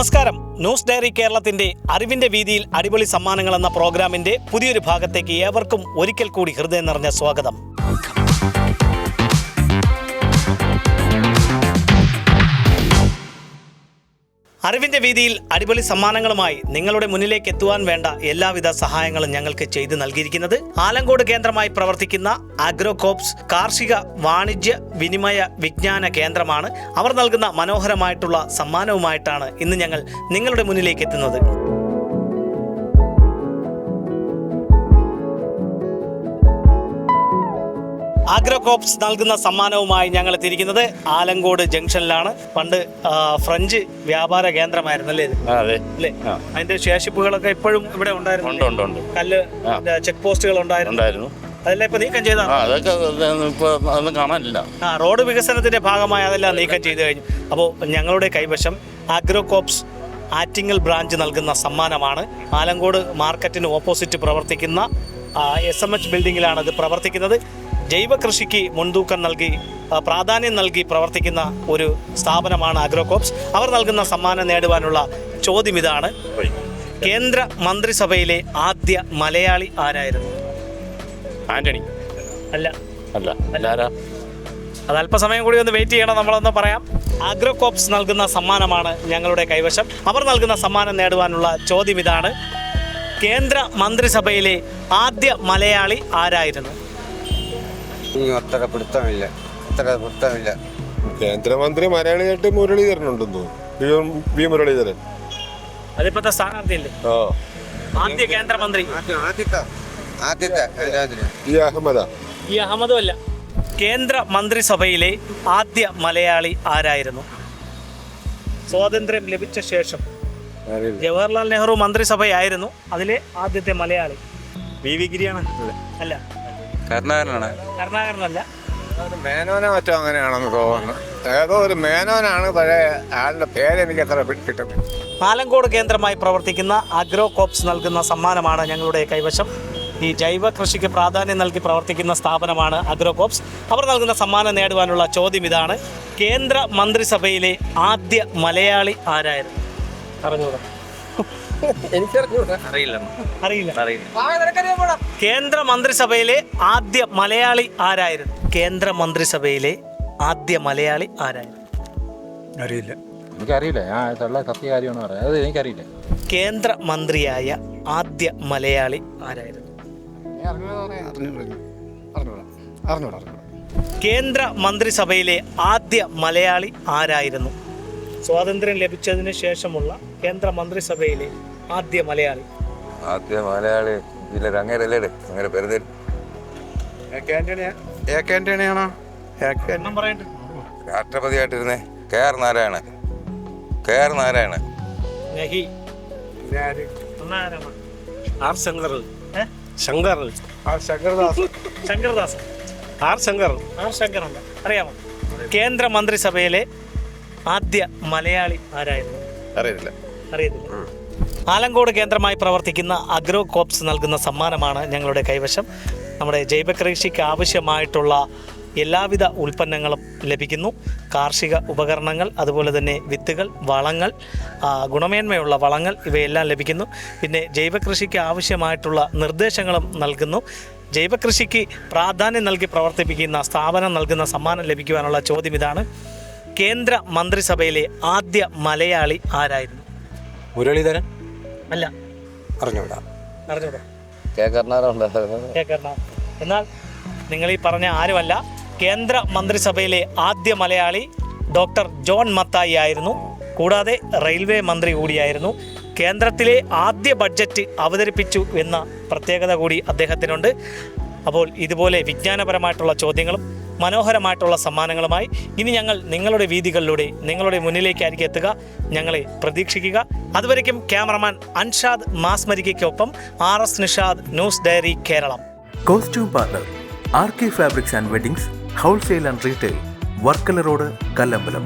നമസ്കാരം. News diary കേരളത്തിന്റെ അറിവിന്റെ വീതിയിൽ അടിപൊളി സമ്മാനങ്ങൾ എന്ന പ്രോഗ്രാമിന്റെ പുതിയൊരു ഭാഗത്തേക്ക് ഏവർക്കും ഒരിക്കൽ കൂടി ഹൃദയം നിറഞ്ഞ സ്വാഗതം. അറിവിന്റെ വീതിയിൽ അടിപൊളി സമ്മാനങ്ങളുമായി നിങ്ങളുടെ മുന്നിലേക്ക് എത്തുവാൻ വേണ്ട എല്ലാവിധ സഹായങ്ങളും ഞങ്ങൾക്ക് ചെയ്തു നൽകിയിരിക്കുന്നത് ആലങ്കോട് കേന്ദ്രമായി പ്രവർത്തിക്കുന്ന അഗ്രോകോപ്സ് കാർഷിക വാണിജ്യ വിനിമയ വിജ്ഞാന കേന്ദ്രമാണ്. അവർ നൽകുന്ന മനോഹരമായിട്ടുള്ള സമ്മാനവുമായിട്ടാണ് ഇന്ന് ഞങ്ങൾ നിങ്ങളുടെ മുന്നിലേക്ക് എത്തുന്നത്. അഗ്രോകോപ്സ് നൽകുന്ന സമ്മാനവുമായി ഞങ്ങൾ എത്തിയിരിക്കുന്നത് ആലങ്കോട് ജംഗ്ഷനിലാണ്. പണ്ട് ഫ്രഞ്ച് വ്യാപാര കേന്ദ്രമായിരുന്നു അല്ലേ? അല്ലേ? അതിന്റെ ശേഷിപ്പുകളൊക്കെ ഇപ്പോഴും ഇവിടെ ഉണ്ടായിരുന്നു. കല്ല് ചെക്ക് പോസ്റ്റുകൾ ഉണ്ടായിരുന്നു. അതെല്ലാം ഇപ്പൊ നീക്കം ചെയ്ത റോഡ് വികസനത്തിന്റെ ഭാഗമായി അതെല്ലാം നീക്കം ചെയ്തു കഴിഞ്ഞു. അപ്പോൾ ഞങ്ങളുടെ കൈവശം അഗ്രോകോപ്സ് ആറ്റിങ്ങൽ ബ്രാഞ്ച് നൽകുന്ന സമ്മാനമാണ്. ആലങ്കോട് മാർക്കറ്റിന് ഓപ്പോസിറ്റ് പ്രവർത്തിക്കുന്ന SMH ബിൽഡിങ്ങിലാണ് ഇത് പ്രവർത്തിക്കുന്നത്. ജൈവ കൃഷിക്ക് മുൻതൂക്കം നൽകി പ്രാധാന്യം നൽകി പ്രവർത്തിക്കുന്ന ഒരു സ്ഥാപനമാണ് അഗ്രോകോപ്സ്. അവർ നൽകുന്ന സമ്മാനം നേടുവാനുള്ള ചോദ്യം ഇതാണ്: കേന്ദ്ര മന്ത്രിസഭയിലെ ആദ്യ മലയാളി ആരായിരുന്നു? ആന്റണി. അല്ല. അത് അല്പസമയം കൂടി ഒന്ന് വെയിറ്റ് ചെയ്യണം, നമ്മളൊന്ന് പറയാം. അഗ്രോകോപ്സ് നൽകുന്ന സമ്മാനമാണ് ഞങ്ങളുടെ കൈവശം. അവർ നൽകുന്ന സമ്മാനം നേടുവാനുള്ള ചോദ്യം ഇതാണ്: കേന്ദ്ര മന്ത്രിസഭയിലെ ആദ്യ മലയാളി ആരായിരുന്നു? കേന്ദ്രമന്ത്രി മലയാളിയായിട്ട് മുരളീധരനുണ്ടെന്ന് തോന്നുന്നു. വി മുരളീധരൻ അതിപ്പോഴത്തെ സ്ഥാനാർത്ഥിയല്ലേ? ആദ്യ കേന്ദ്രമന്ത്രി ഈ അഹമ്മദും അല്ല. കേന്ദ്ര മന്ത്രിസഭയിലെ ആദ്യ മലയാളി ആരായിരുന്നു? സ്വാതന്ത്ര്യം ലഭിച്ച ശേഷം ജവഹർലാൽ നെഹ്റു മന്ത്രിസഭയായിരുന്നു അതിലെ ആദ്യത്തെ മലയാളി. വി ഗിരിയാണ്. അല്ല. കരുണാകരനല്ല. മേനോനോ മറ്റോ അങ്ങനെയാണെന്ന് തോന്നുന്നു. ഏതോ ഒരു മേനോനാണ്. പഴയ ആളുടെ പേരെനിക്ക് എത്ര കിട്ടും. ആലങ്കോട് കേന്ദ്രമായി പ്രവർത്തിക്കുന്ന അഗ്രോകോപ്സ് നൽകുന്ന സമ്മാനമാണ് ഞങ്ങളുടെ കൈവശം. ഈ ജൈവ കൃഷിക്ക് പ്രാധാന്യം നൽകി പ്രവർത്തിക്കുന്ന സ്ഥാപനമാണ് അഗ്രോകോപ്സ്. അവർ നൽകുന്ന സമ്മാനം നേടുവാനുള്ള ചോദ്യം ഇതാണ്: കേന്ദ്ര മന്ത്രിസഭയിലെ ആദ്യ മലയാളി ആരായിരുന്നു? അറിഞ്ഞൂടാ? അറിയില്ല. കേന്ദ്ര മന്ത്രിസഭയിലെ ആദ്യ മലയാളി ആരായിരുന്നു? കേന്ദ്ര മന്ത്രിസഭയിലെ ആദ്യ മലയാളി ആരായിരുന്നു? അറിയില്ല. എനിക്കറിയില്ല. സത്യകാര്യമാണ് പറയാം. അത് എനിക്കറിയില്ല. കേന്ദ്ര മന്ത്രിയായ ആദ്യ മലയാളി ആരായിരുന്നു? കേന്ദ്ര മന്ത്രിസഭയിലെ ആദ്യ മലയാളി ആരായിരുന്നു? സ്വാതന്ത്ര്യം ലഭിച്ചതിന് ശേഷമുള്ള കേന്ദ്ര മന്ത്രിസഭയിലെ ആദ്യ മലയാളി. രാഷ്ട്രപതിയായിട്ടിരുന്നേ KR നാരായണൻ. ശങ്കർദാസ് അറിയാമോ? കേന്ദ്ര മന്ത്രിസഭയിലെ ആദ്യ മലയാളി ആരായിരുന്നു? അറിയത്തില്ല. ആലങ്കോട് കേന്ദ്രമായി പ്രവർത്തിക്കുന്ന അഗ്രോകോപ്സ് നൽകുന്ന സമ്മാനമാണ് ഞങ്ങളുടെ കൈവശം. നമ്മുടെ ജൈവ കൃഷിക്ക് ആവശ്യമായിട്ടുള്ള എല്ലാവിധ ഉൽപ്പന്നങ്ങളും ലഭിക്കുന്നു. കാർഷിക ഉപകരണങ്ങൾ, അതുപോലെ തന്നെ വിത്തുകൾ, വളങ്ങൾ, ഗുണമേന്മയുള്ള വളങ്ങൾ, ഇവയെല്ലാം ലഭിക്കുന്നു. പിന്നെ ജൈവ കൃഷിക്ക് ആവശ്യമായിട്ടുള്ള നിർദ്ദേശങ്ങളും നൽകുന്നു. ജൈവ കൃഷിക്ക് പ്രാധാന്യം നൽകി പ്രവർത്തിപ്പിക്കുന്ന സ്ഥാപനം നൽകുന്ന സമ്മാനം ലഭിക്കുവാനുള്ള ചോദ്യം ഇതാണ്: കേന്ദ്ര മന്ത്രിസഭയിലെ ആദ്യ മലയാളി ആരായിരുന്നു? മുരളീധരൻ. അല്ല. അറിഞ്ഞൂടാ. എന്നാൽ നിങ്ങൾ ഈ പറഞ്ഞ ആരുമല്ല. കേന്ദ്ര മന്ത്രിസഭയിലെ ആദ്യ മലയാളി ഡോക്ടർ ജോൺ മത്തായി ആയിരുന്നു. കൂടാതെ റെയിൽവേ മന്ത്രി കൂടിയായിരുന്നു. കേന്ദ്രത്തിലെ ആദ്യ ബഡ്ജറ്റ് അവതരിപ്പിച്ചു എന്ന പ്രത്യേകത കൂടി അദ്ദേഹത്തിനുണ്ട്. അപ്പോൾ ഇതുപോലെ വിജ്ഞാനപരമായിട്ടുള്ള ചോദ്യങ്ങളും മനോഹരമായിട്ടുള്ള സമ്മാനങ്ങളുമായി ഇനി ഞങ്ങൾ നിങ്ങളുടെ വീതികളിലൂടെ നിങ്ങളുടെ മുന്നിലേക്കായിരിക്കും എത്തുക. ഞങ്ങളെ പ്രതീക്ഷിക്കുക. അതുവരയ്ക്കും ക്യാമറമാൻ അൻഷാദ് മാസ്മരിക്കൊപ്പം RS Nishad, news diary Keralam. Costume partner RK fabrics and weddings, wholesale and retail, Varkala road, Kallambalam.